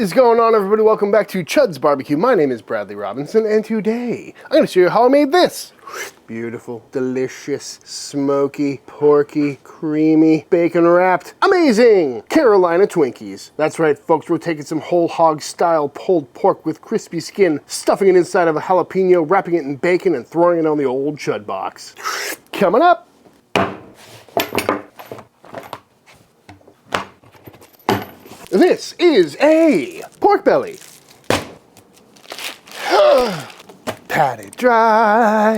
is going on, everybody? Welcome back to Chuds BBQ. My name is Bradley Robinson, and today I'm going to show you how I made this. Beautiful, delicious, smoky, porky, creamy, bacon-wrapped, amazing Carolina Twinkies. That's right, folks, we're taking some whole hog-style pulled pork with crispy skin, stuffing it inside of a jalapeno, wrapping it in bacon, and throwing it on the old Chud box. Coming up. This is a pork belly. Pat it dry.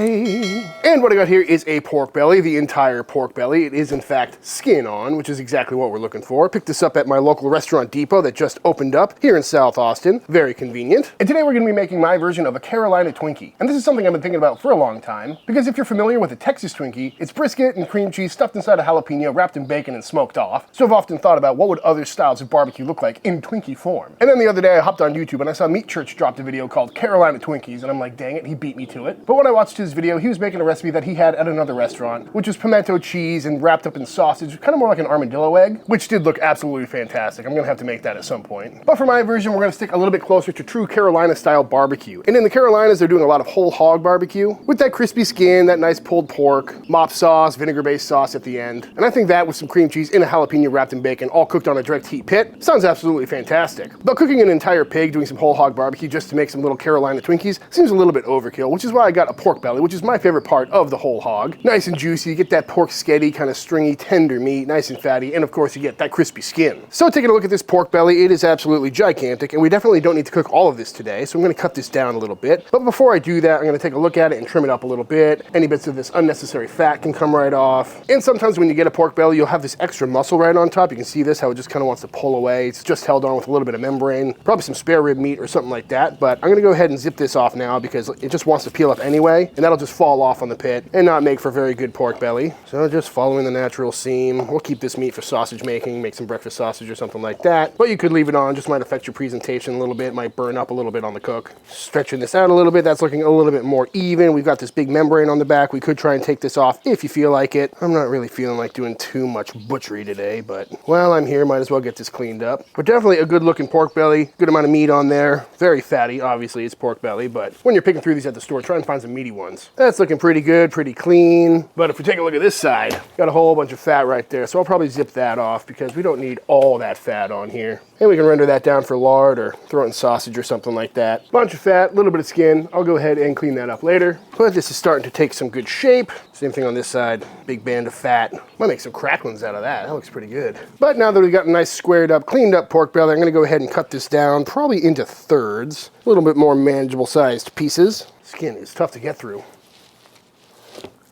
And what I got here is a pork belly, the entire pork belly. It is in fact skin on, which is exactly what we're looking for. Picked this up at my local restaurant depot that just opened up here in South Austin. Very convenient. And today we're gonna be making my version of a Carolina Twinkie. And this is something I've been thinking about for a long time, because if you're familiar with a Texas Twinkie, it's brisket and cream cheese stuffed inside a jalapeno, wrapped in bacon and smoked off. So I've often thought about what would other styles of barbecue look like in Twinkie form. And then the other day I hopped on YouTube and I saw Meat Church dropped a video called Carolina Twinkies, and I'm like, dang it, he beat me to it. But when I watched his video, he was making a recipe that he had at another restaurant, which was pimento cheese and wrapped up in sausage, kind of more like an armadillo egg, which did look absolutely fantastic. I'm gonna have to make that at some point. But for my version, we're gonna stick a little bit closer to true Carolina style barbecue. And in the Carolinas, they're doing a lot of whole hog barbecue with that crispy skin, that nice pulled pork, mop sauce, vinegar-based sauce at the end. And I think that with some cream cheese in a jalapeno wrapped in bacon, all cooked on a direct heat pit, sounds absolutely fantastic. But cooking an entire pig, doing some whole hog barbecue just to make some little Carolina Twinkies seems a little bit overkill, which is why I got a pork belly, which is my favorite part of the whole hog. Nice and juicy, you get that pork sketty, kind of stringy, tender meat, nice and fatty, and of course you get that crispy skin. So taking a look at this pork belly, it is absolutely gigantic, and we definitely don't need to cook all of this today, so I'm gonna cut this down a little bit. But before I do that, I'm gonna take a look at it and trim it up a little bit. Any bits of this unnecessary fat can come right off. And sometimes when you get a pork belly, you'll have this extra muscle right on top. You can see this, how it just kind of wants to pull away. It's just held on with a little bit of membrane, probably some spare rib meat or something like that. But I'm gonna go ahead and zip this off now because it just wants to peel up anyway, and that'll just fall off on the pit and not make for very good pork belly. So just following the natural seam. We'll keep this meat for sausage making, make some breakfast sausage or something like that. But you could leave it on, just might affect your presentation a little bit, might burn up a little bit on the cook. Stretching this out a little bit, that's looking a little bit more even. We've got this big membrane on the back. We could try and take this off if you feel like it. I'm not really feeling like doing too much butchery today, but while I'm here, might as well get this cleaned up. But definitely a good looking pork belly, good amount of meat on there. Very fatty, obviously it's pork belly, but when you're picking through these at the store, try and find some meaty ones. That's looking pretty good, pretty clean. But if we take a look at this side, got a whole bunch of fat right there, so I'll probably zip that off because we don't need all that fat on here. And we can render that down for lard or throw it in sausage or something like that. Bunch of fat, a little bit of skin. I'll go ahead and clean that up later. But this is starting to take some good shape. Same thing on this side, big band of fat. Might make some cracklings out of that. That looks pretty good. But now that we've got a nice squared up, cleaned up pork belly, I'm gonna go ahead and cut this down, probably into thirds. A little bit more manageable sized pieces. Skin is tough to get through.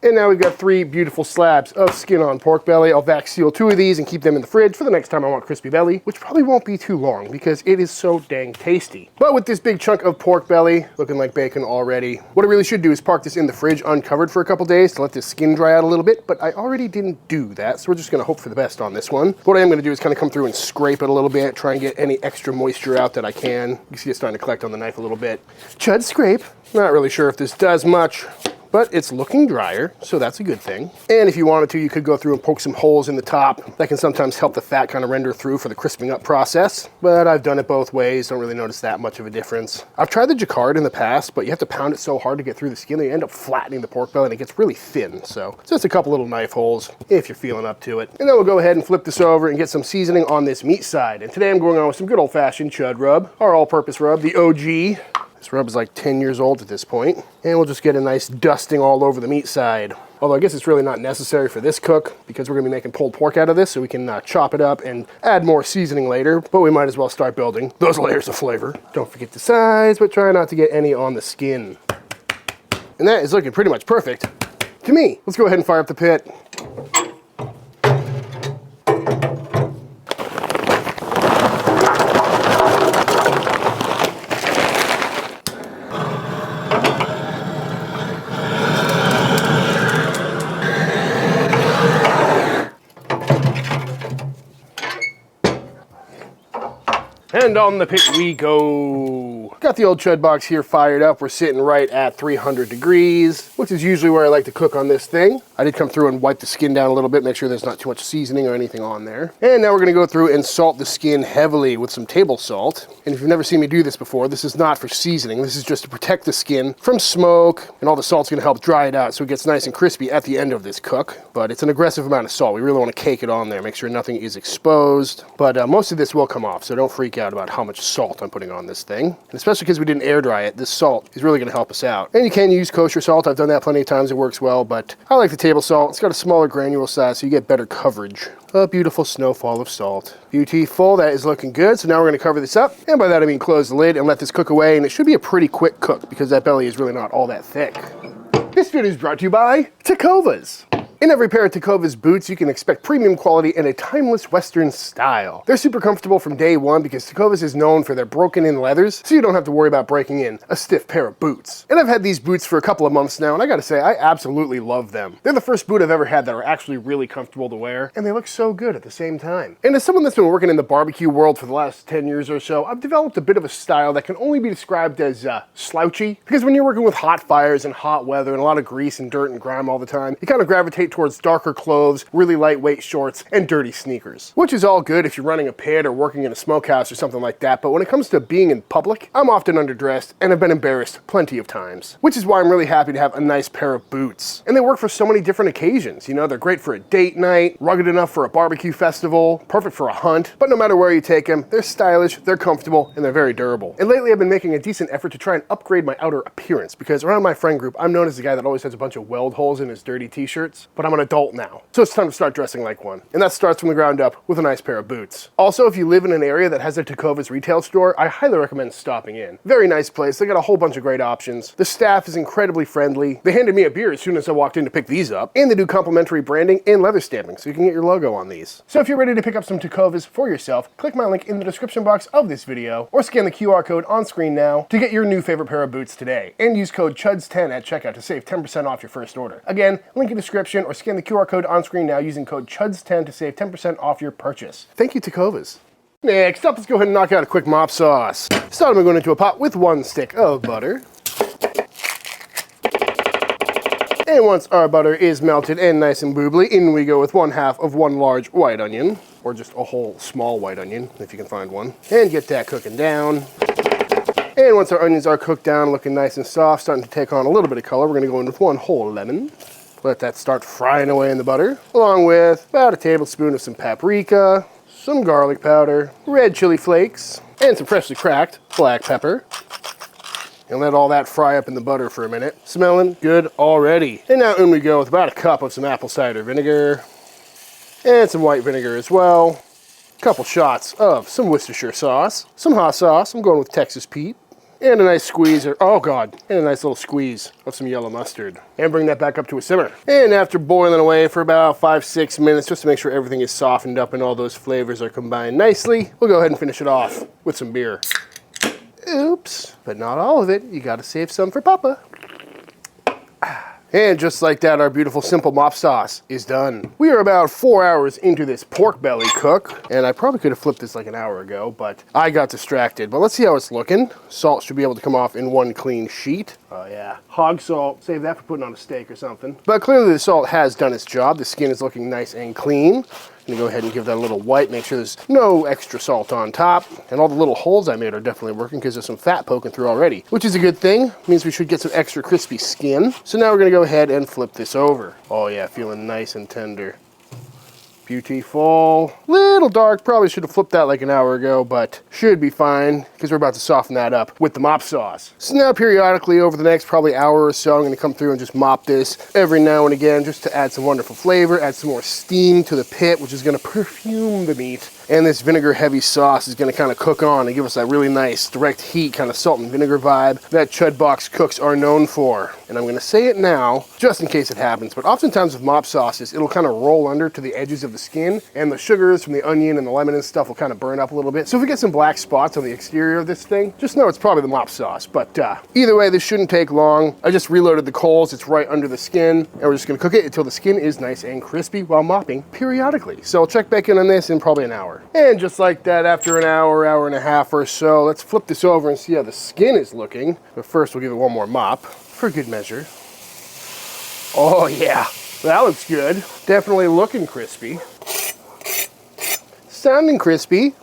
And now we've got 3 beautiful slabs of skin-on pork belly. I'll vac seal 2 of these and keep them in the fridge for the next time I want crispy belly, which probably won't be too long because it is so dang tasty. But with this big chunk of pork belly, looking like bacon already, what I really should do is park this in the fridge uncovered for a couple days to let this skin dry out a little bit, but I already didn't do that, so we're just gonna hope for the best on this one. What I am gonna do is kind of come through and scrape it a little bit, try and get any extra moisture out that I can. You can see it starting to collect on the knife a little bit. Chud scrape. Not really sure if this does much, but it's looking drier, so that's a good thing. And if you wanted to, you could go through and poke some holes in the top. That can sometimes help the fat kind of render through for the crisping up process. But I've done it both ways, don't really notice that much of a difference. I've tried the jacquard in the past, but you have to pound it so hard to get through the skin that you end up flattening the pork belly and it gets really thin. So just a couple little knife holes if you're feeling up to it. And then we'll go ahead and flip this over and get some seasoning on this meat side. And today I'm going on with some good old-fashioned Chud rub, our all-purpose rub, the OG. This rub is like 10 years old at this point. And we'll just get a nice dusting all over the meat side. Although I guess it's really not necessary for this cook because we're gonna be making pulled pork out of this, so we can chop it up and add more seasoning later, but we might as well start building those layers of flavor. Don't forget the sides, but try not to get any on the skin. And that is looking pretty much perfect to me. Let's go ahead and fire up the pit. And on the pit we go. Got the old Chud box here fired up. We're sitting right at 300 degrees, which is usually where I like to cook on this thing. I did come through and wipe the skin down a little bit, make sure there's not too much seasoning or anything on there. And now we're gonna go through and salt the skin heavily with some table salt. And if you've never seen me do this before, this is not for seasoning. This is just to protect the skin from smoke, and all the salt's gonna help dry it out so it gets nice and crispy at the end of this cook. But it's an aggressive amount of salt. We really wanna cake it on there, make sure nothing is exposed. But most of this will come off, so don't freak out about how much salt I'm putting on this thing. And especially because we didn't air dry it, this salt is really gonna help us out. And you can use kosher salt. I've done that plenty of times. It works well, but I like the table salt. It's got a smaller granule size, so you get better coverage. A beautiful snowfall of salt. Beautiful, that is looking good. So now we're gonna cover this up. And by that I mean close the lid and let this cook away. And it should be a pretty quick cook because that belly is really not all that thick. This video is brought to you by Tucovas. In every pair of Tucovas boots, you can expect premium quality and a timeless Western style. They're super comfortable from day one because Tucovas is known for their broken-in leathers, so you don't have to worry about breaking in a stiff pair of boots. And I've had these boots for a couple of months now, and I gotta say, I absolutely love them. They're the first boot I've ever had that are actually really comfortable to wear, and they look so good at the same time. And as someone that's been working in the barbecue world for the last 10 years or so, I've developed a bit of a style that can only be described as slouchy, because when you're working with hot fires and hot weather and a lot of grease and dirt and grime all the time, you kind of gravitate towards darker clothes, really lightweight shorts, and dirty sneakers. Which is all good if you're running a pit or working in a smokehouse or something like that, but when it comes to being in public, I'm often underdressed and have been embarrassed plenty of times. Which is why I'm really happy to have a nice pair of boots. And they work for so many different occasions. You know, they're great for a date night, rugged enough for a barbecue festival, perfect for a hunt, but no matter where you take them, they're stylish, they're comfortable, and they're very durable. And lately I've been making a decent effort to try and upgrade my outer appearance because around my friend group, I'm known as the guy that always has a bunch of weld holes in his dirty t-shirts, but I'm an adult now. So it's time to start dressing like one. And that starts from the ground up with a nice pair of boots. Also, if you live in an area that has a Tucovas retail store, I highly recommend stopping in. Very nice place. They got a whole bunch of great options. The staff is incredibly friendly. They handed me a beer as soon as I walked in to pick these up. And they do complimentary branding and leather stamping, so you can get your logo on these. So if you're ready to pick up some Tucovas for yourself, click my link in the description box of this video, or scan the QR code on screen now to get your new favorite pair of boots today. And use code CHUDS10 at checkout to save 10% off your first order. Again, link in the description or scan the QR code on screen now using code CHUDS10 to save 10% off your purchase. Thank you, Tucovas. Next up, let's go ahead and knock out a quick mop sauce. Start by going into a pot with 1 stick of butter. And once our butter is melted and nice and boobly, in we go with 1/2 of 1 large white onion, or just a whole small white onion, if you can find one. And get that cooking down. And once our onions are cooked down, looking nice and soft, starting to take on a little bit of color, we're gonna go in with 1 whole lemon. Let that start frying away in the butter, along with about a tablespoon of some paprika, some garlic powder, red chili flakes, and some freshly cracked black pepper. And let all that fry up in the butter for a minute. Smelling good already. And now in we go with about a cup of some apple cider vinegar, and some white vinegar as well. A couple shots of some Worcestershire sauce, some hot sauce, I'm going with Texas Pete, and a nice squeeze, and a nice little squeeze of some yellow mustard. And bring that back up to a simmer. And after boiling away for about 5-6 minutes, just to make sure everything is softened up and all those flavors are combined nicely, we'll go ahead and finish it off with some beer. Oops, but not all of it. You gotta save some for Papa. And just like that, our beautiful simple mop sauce is done. We are about 4 hours into this pork belly cook, and I probably could have flipped this like an hour ago, but I got distracted. But let's see how it's looking. Salt should be able to come off in 1 clean sheet. Oh yeah, hog salt. Save that for putting on a steak or something. But clearly the salt has done its job. The skin is looking nice and clean. I'm gonna go ahead and give that a little wipe, make sure there's no extra salt on top. And all the little holes I made are definitely working because there's some fat poking through already, which is a good thing. Means we should get some extra crispy skin. So now we're gonna go ahead and flip this over. Oh yeah, feeling nice and tender. Beautiful. Little dark, probably should have flipped that like an hour ago, but should be fine because we're about to soften that up with the mop sauce. So now periodically over the next probably hour or so, I'm gonna come through and just mop this every now and again just to add some wonderful flavor, add some more steam to the pit, which is gonna perfume the meat. And this vinegar heavy sauce is gonna kind of cook on and give us that really nice direct heat, kind of salt and vinegar vibe that Chud box cooks are known for. And I'm gonna say it now, just in case it happens, but oftentimes with mop sauces, it'll kind of roll under to the edges of the skin, and the sugars from the onion and the lemon and stuff will kind of burn up a little bit. So if we get some black spots on the exterior of this thing, just know it's probably the mop sauce. But either way, this shouldn't take long. I just reloaded the coals, it's right under the skin, and we're just gonna cook it until the skin is nice and crispy while mopping periodically. So I'll check back in on this in probably an hour. hour. And just like that, after an hour, hour and a half or so, let's flip this over and see how the skin is looking. But first, we'll give it one more mop for good measure. Oh yeah, that looks good. Definitely looking crispy. Sounding crispy.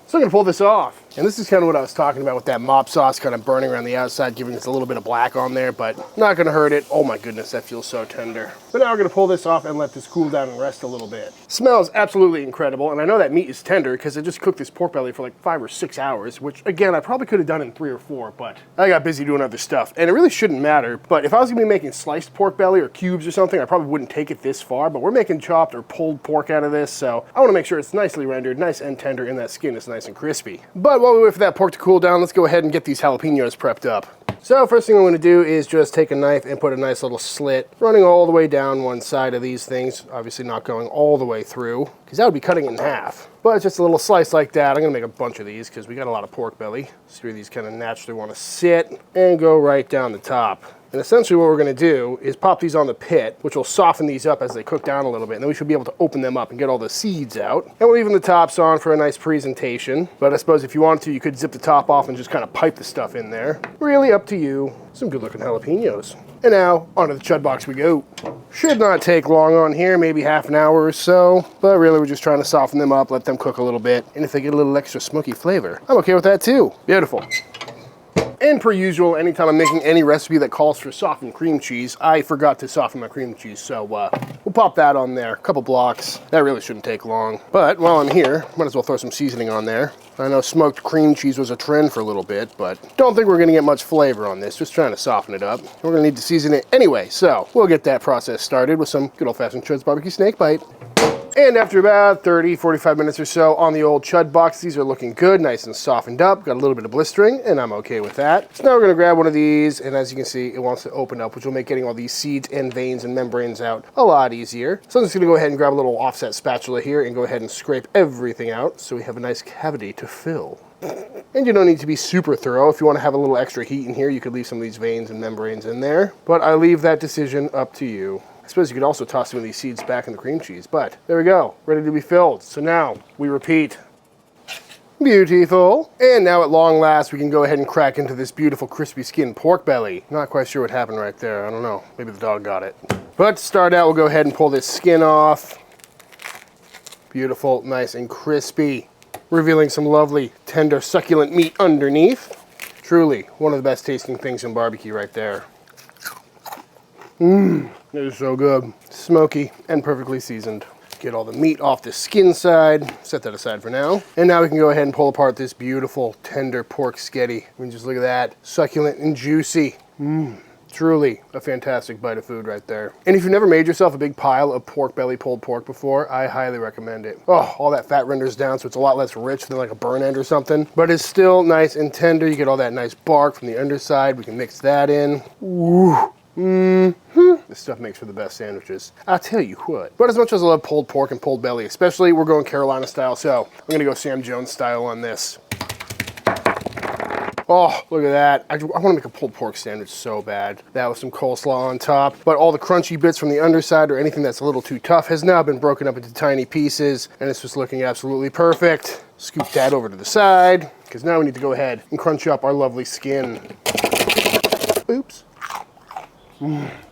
So I'm gonna pull this off. And this is kind of what I was talking about with that mop sauce kind of burning around the outside, giving us a little bit of black on there, but not gonna hurt it. Oh my goodness, that feels so tender. But now we're gonna pull this off and let this cool down and rest a little bit. Smells absolutely incredible, and I know that meat is tender because I just cooked this pork belly for like 5 or 6 hours, which again, I probably could have done in 3 or 4, but I got busy doing other stuff. And it really shouldn't matter, but if I was gonna be making sliced pork belly or cubes or something, I probably wouldn't take it this far, but we're making chopped or pulled pork out of this, so I wanna make sure it's nicely rendered, nice and tender, and that skin is nice and crispy. But while we wait for that pork to cool down, let's go ahead and get these jalapenos prepped up. So first thing I'm going to do is just take a knife and put a nice little slit running all the way down one side of these things, obviously not going all the way through because that would be cutting it in half. But it's just a little slice like that. I'm going to make a bunch of these because we got a lot of pork belly. So here these kind of naturally want to sit and go right down the top. And essentially what we're going to do is pop these on the pit, which will soften these up as they cook down a little bit. And then we should be able to open them up and get all the seeds out. And we're leaving the tops on for a nice presentation. But I suppose if you wanted to, you could zip the top off and just kind of pipe the stuff in there. Really up to you. Some good looking jalapenos. And now, onto the chud box we go. Should not take long on here, maybe half an hour or so. But really, we're just trying to soften them up, let them cook a little bit. And if they get a little extra smoky flavor, I'm okay with that too. Beautiful. And per usual, anytime I'm making any recipe that calls for softened cream cheese, I forgot to soften my cream cheese, so we'll pop that on there, a couple blocks. That really shouldn't take long. But while I'm here, might as well throw some seasoning on there. I know smoked cream cheese was a trend for a little bit, but don't think we're gonna get much flavor on this, just trying to soften it up. We're gonna need to season it anyway, so we'll get that process started with some good old-fashioned Chuds BBQ snake bite. And after about 30, 45 minutes or so on the old chud box, these are looking good, nice and softened up. Got a little bit of blistering, and I'm okay with that. So now we're gonna grab one of these, and as you can see, it wants to open up, which will make getting all these seeds and veins and membranes out a lot easier. So I'm just gonna go ahead and grab a little offset spatula here and go ahead and scrape everything out so we have a nice cavity to fill. And you don't need to be super thorough. If you want to have a little extra heat in here, you could leave some of these veins and membranes in there, but I leave that decision up to you. I suppose you could also toss some of these seeds back in the cream cheese, but there we go, ready to be filled. So now we repeat. Beautiful. And now at long last, we can go ahead and crack into this beautiful crispy skin pork belly. Not quite sure what happened right there. I don't know. Maybe the dog got it. But to start out, we'll go ahead and pull this skin off. Beautiful, nice and crispy. Revealing some lovely, tender, succulent meat underneath. Truly, one of the best tasting things in barbecue right there. Mmm. It is so good. Smoky and perfectly seasoned. Get all the meat off the skin side. Set that aside for now. And now we can go ahead and pull apart this beautiful, tender pork sketty. I mean, just look at that. Succulent and juicy. Mmm. Truly a fantastic bite of food right there. And if you've never made yourself a big pile of pork belly pulled pork before, I highly recommend it. Oh, all that fat renders down, so it's a lot less rich than like a burn end or something. But it's still nice and tender. You get all that nice bark from the underside. We can mix that in. Ooh. This stuff makes for the best sandwiches. I'll tell you what. But as much as I love pulled pork and pulled belly, especially, we're going Carolina style, so I'm gonna go Sam Jones style on this. Oh, look at that. I want to make a pulled pork sandwich so bad. That with some coleslaw on top. But all the crunchy bits from the underside or anything that's a little too tough has now been broken up into tiny pieces, and it's just looking absolutely perfect. Scoop that over to the side, because now we need to go ahead and crunch up our lovely skin. Oops.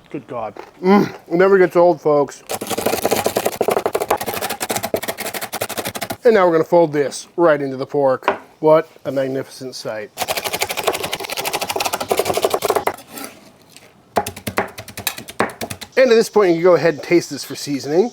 Good God. It never gets old, folks. And now we're going to fold this right into the pork. What a magnificent sight. And at this point, you can go ahead and taste this for seasoning.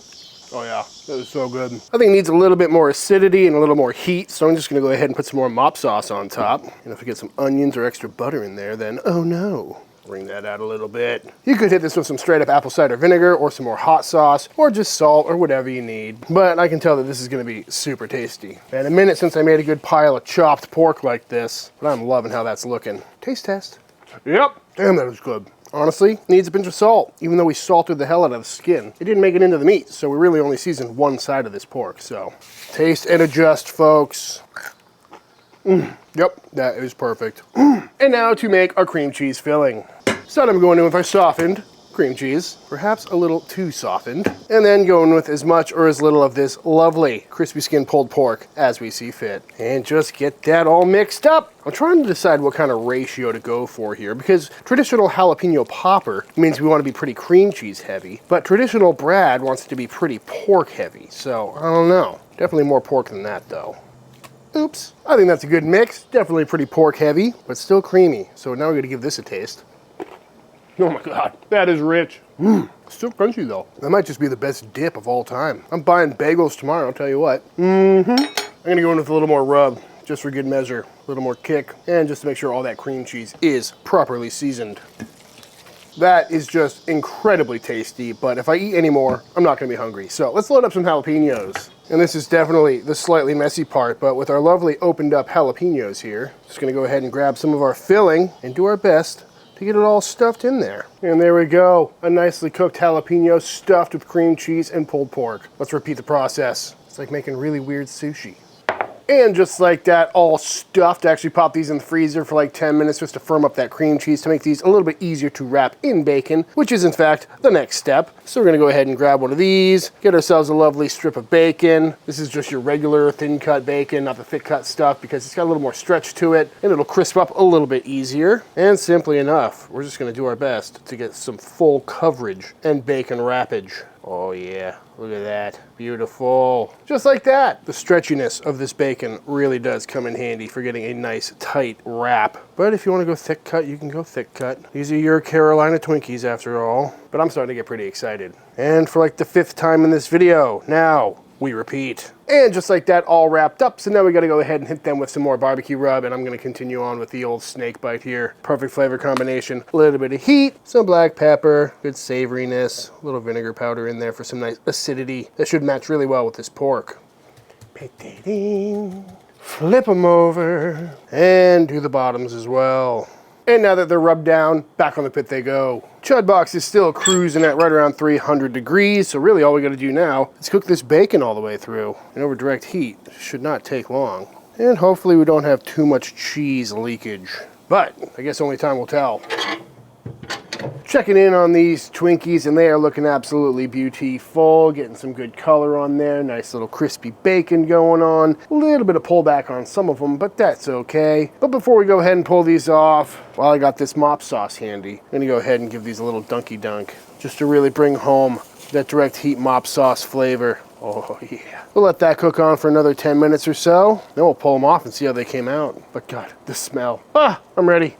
Oh yeah, that was so good. I think it needs a little bit more acidity and a little more heat, so I'm just gonna go ahead and put some more mop sauce on top. And if we get some onions or extra butter in there, then oh no. Bring that out a little bit. You could hit this with some straight up apple cider vinegar or some more hot sauce or just salt or whatever you need. But I can tell that this is gonna be super tasty. And a minute since I made a good pile of chopped pork like this, but I'm loving how that's looking. Taste test. Yep, damn that was good. Honestly, needs a pinch of salt. Even though we salted the hell out of the skin, it didn't make it into the meat, so we really only seasoned one side of this pork. So taste and adjust, folks. Yep, that is perfect. And now to make our cream cheese filling. So I'm going in with our softened cream cheese, perhaps a little too softened, and then going with as much or as little of this lovely crispy skin pulled pork as we see fit. And just get that all mixed up. I'm trying to decide what kind of ratio to go for here, because traditional jalapeno popper means we want to be pretty cream cheese heavy, but traditional Brad wants it to be pretty pork heavy, so I don't know. Definitely more pork than that though. Oops. I think that's a good mix. Definitely pretty pork heavy, but still creamy. So now we're gonna give this a taste. Oh my God, that is rich. Still crunchy though. That might just be the best dip of all time. I'm buying bagels tomorrow, I'll tell you what. I'm gonna go in with a little more rub, just for good measure. A little more kick, and just to make sure all that cream cheese is properly seasoned. That is just incredibly tasty, but if I eat any more, I'm not gonna be hungry. So let's load up some jalapenos. And this is definitely the slightly messy part, but with our lovely opened up jalapenos here, just gonna go ahead and grab some of our filling and do our best to get it all stuffed in there. And there we go, a nicely cooked jalapeno stuffed with cream cheese and pulled pork. Let's repeat the process. It's like making really weird sushi. And just like that, all stuffed, actually pop these in the freezer for like 10 minutes just to firm up that cream cheese to make these a little bit easier to wrap in bacon, which is in fact the next step. So we're gonna go ahead and grab one of these, get ourselves a lovely strip of bacon. This is just your regular thin cut bacon, not the thick cut stuff, because it's got a little more stretch to it and it'll crisp up a little bit easier. And simply enough, we're just gonna do our best to get some full coverage and bacon wrappage. Oh yeah, look at that, beautiful. Just like that. The stretchiness of this bacon really does come in handy for getting a nice tight wrap. But if you want to go thick cut, you can go thick cut. These are your Carolina Twinkies after all. But I'm starting to get pretty excited. And for like the 5th time in this video, now we repeat. And just like that, all wrapped up. So now we gotta go ahead and hit them with some more barbecue rub, and I'm gonna continue on with the old snake bite here. Perfect flavor combination. A little bit of heat, some black pepper, good savoriness, a little vinegar powder in there for some nice acidity. That should match really well with this pork. Flip them over, and do the bottoms as well. And now that they're rubbed down, back on the pit they go. Chud box is still cruising at right around 300 degrees, so really all we gotta do now is cook this bacon all the way through. And over direct heat, should not take long. And hopefully we don't have too much cheese leakage. But I guess only time will tell. Checking in on these Twinkies, and they are looking absolutely beautiful. Getting some good color on there. Nice little crispy bacon going on. A little bit of pullback on some of them, but that's okay. But before we go ahead and pull these off, while I got this mop sauce handy, I'm gonna go ahead and give these a little dunky dunk, just to really bring home that direct heat mop sauce flavor. Oh yeah. We'll let that cook on for another 10 minutes or so. Then we'll pull them off and see how they came out. But God, the smell. I'm ready.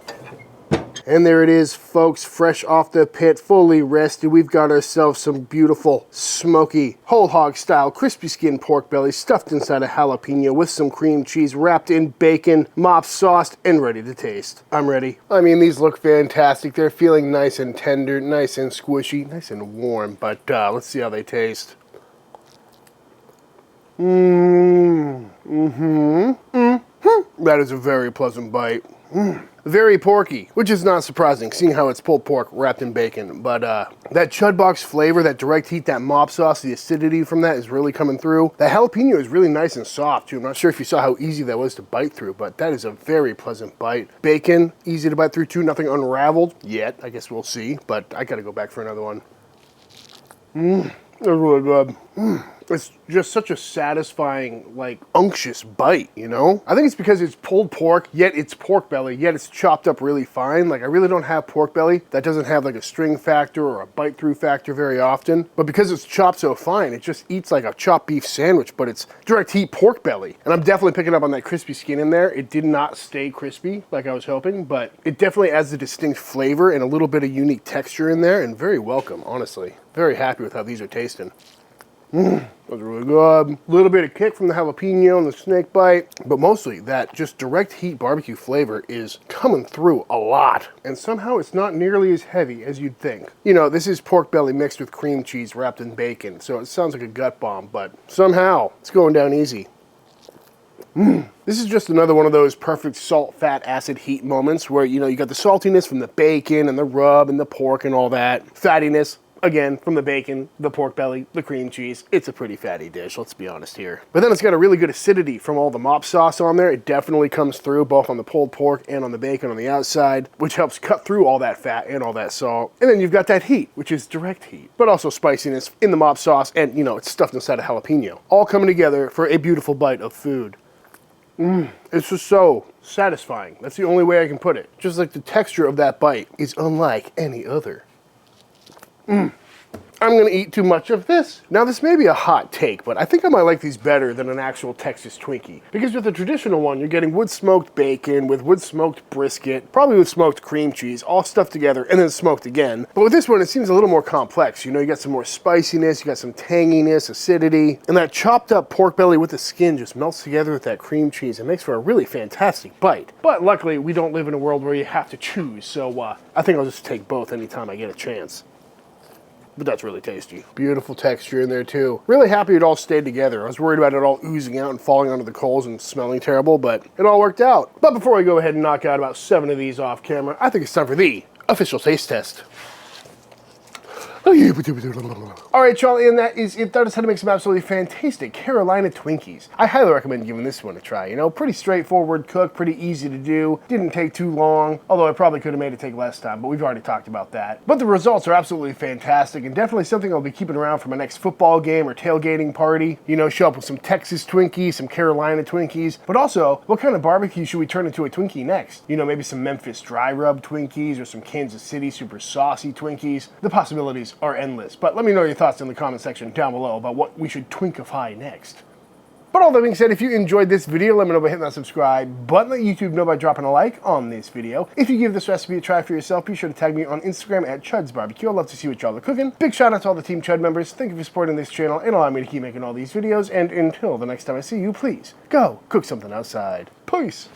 And there it is, folks, fresh off the pit, fully rested. We've got ourselves some beautiful, smoky, whole hog style, crispy skin pork belly stuffed inside a jalapeno with some cream cheese, wrapped in bacon, mop sauced, and ready to taste. I'm ready. I mean, these look fantastic. They're feeling nice and tender, nice and squishy, nice and warm, but let's see how they taste. That is a very pleasant bite. Very porky, which is not surprising, seeing how it's pulled pork wrapped in bacon. But that Chud box flavor, that direct heat, that mop sauce, the acidity from that is really coming through. The jalapeno is really nice and soft too. I'm not sure if you saw how easy that was to bite through, but that is a very pleasant bite. Bacon, easy to bite through too, nothing unraveled yet. I guess we'll see, but I gotta go back for another one. That's really good. It's just such a satisfying, like, unctuous bite, you know? I think it's because it's pulled pork, yet it's pork belly, yet it's chopped up really fine. Like, I really don't have pork belly that doesn't have, like, a string factor or a bite-through factor very often. But because it's chopped so fine, it just eats like a chopped beef sandwich, but it's direct heat pork belly. And I'm definitely picking up on that crispy skin in there. It did not stay crispy like I was hoping, but it definitely adds a distinct flavor and a little bit of unique texture in there, and very welcome, honestly. Very happy with how these are tasting. That was really good. A little bit of kick from the jalapeno and the snake bite, but mostly that just direct heat barbecue flavor is coming through a lot. And somehow it's not nearly as heavy as you'd think. You know, this is pork belly mixed with cream cheese wrapped in bacon, so it sounds like a gut bomb, but somehow it's going down easy. This is just another one of those perfect salt, fat, acid, heat moments where, you know, you got the saltiness from the bacon and the rub and the pork and all that. Fattiness. again, from the bacon, the pork belly, the cream cheese, it's a pretty fatty dish, let's be honest here. But then it's got a really good acidity from all the mop sauce on there. It definitely comes through both on the pulled pork and on the bacon on the outside, which helps cut through all that fat and all that salt. And then you've got that heat, which is direct heat, but also spiciness in the mop sauce, and you know, it's stuffed inside a jalapeno. All coming together for a beautiful bite of food. It's just so satisfying. That's the only way I can put it. Just like the texture of that bite is unlike any other. I'm gonna eat too much of this. Now this may be a hot take, but I think I might like these better than an actual Texas Twinkie. Because with the traditional one, you're getting wood smoked bacon with wood smoked brisket, probably with smoked cream cheese, all stuffed together and then smoked again. But with this one, it seems a little more complex. You know, you got some more spiciness, you got some tanginess, acidity, and that chopped up pork belly with the skin just melts together with that cream cheese. It makes for a really fantastic bite. But luckily, we don't live in a world where you have to choose, so I think I'll just take both anytime I get a chance. But that's really tasty. Beautiful texture in there too. Really happy it all stayed together. I was worried about it all oozing out and falling onto the coals and smelling terrible, but it all worked out. But before we go ahead and knock out about 7 of these off camera, I think it's time for the official taste test. Alright, y'all, and that is it. That is how to make some absolutely fantastic Carolina Twinkies. I highly recommend giving this one a try. You know, pretty straightforward cook, pretty easy to do. Didn't take too long, although I probably could have made it take less time, but we've already talked about that. But the results are absolutely fantastic, and definitely something I'll be keeping around for my next football game or tailgating party. You know, show up with some Texas Twinkies, some Carolina Twinkies, but also, what kind of barbecue should we turn into a Twinkie next? You know, maybe some Memphis dry rub Twinkies or some Kansas City super saucy Twinkies. The possibilities are endless, but let me know your thoughts in the comment section down below about what we should Twinkify next. But all that being said, if you enjoyed this video, let me know by hitting that subscribe button. Let YouTube know by dropping a like on this video. If you give this recipe a try for yourself, be sure to tag me on Instagram at Chuds BBQ. I'd love to see what y'all are cooking. Big shout out to all the Team Chud members. Thank you for supporting this channel and allowing me to keep making all these videos. And until the next time I see you, please go cook something outside. Peace.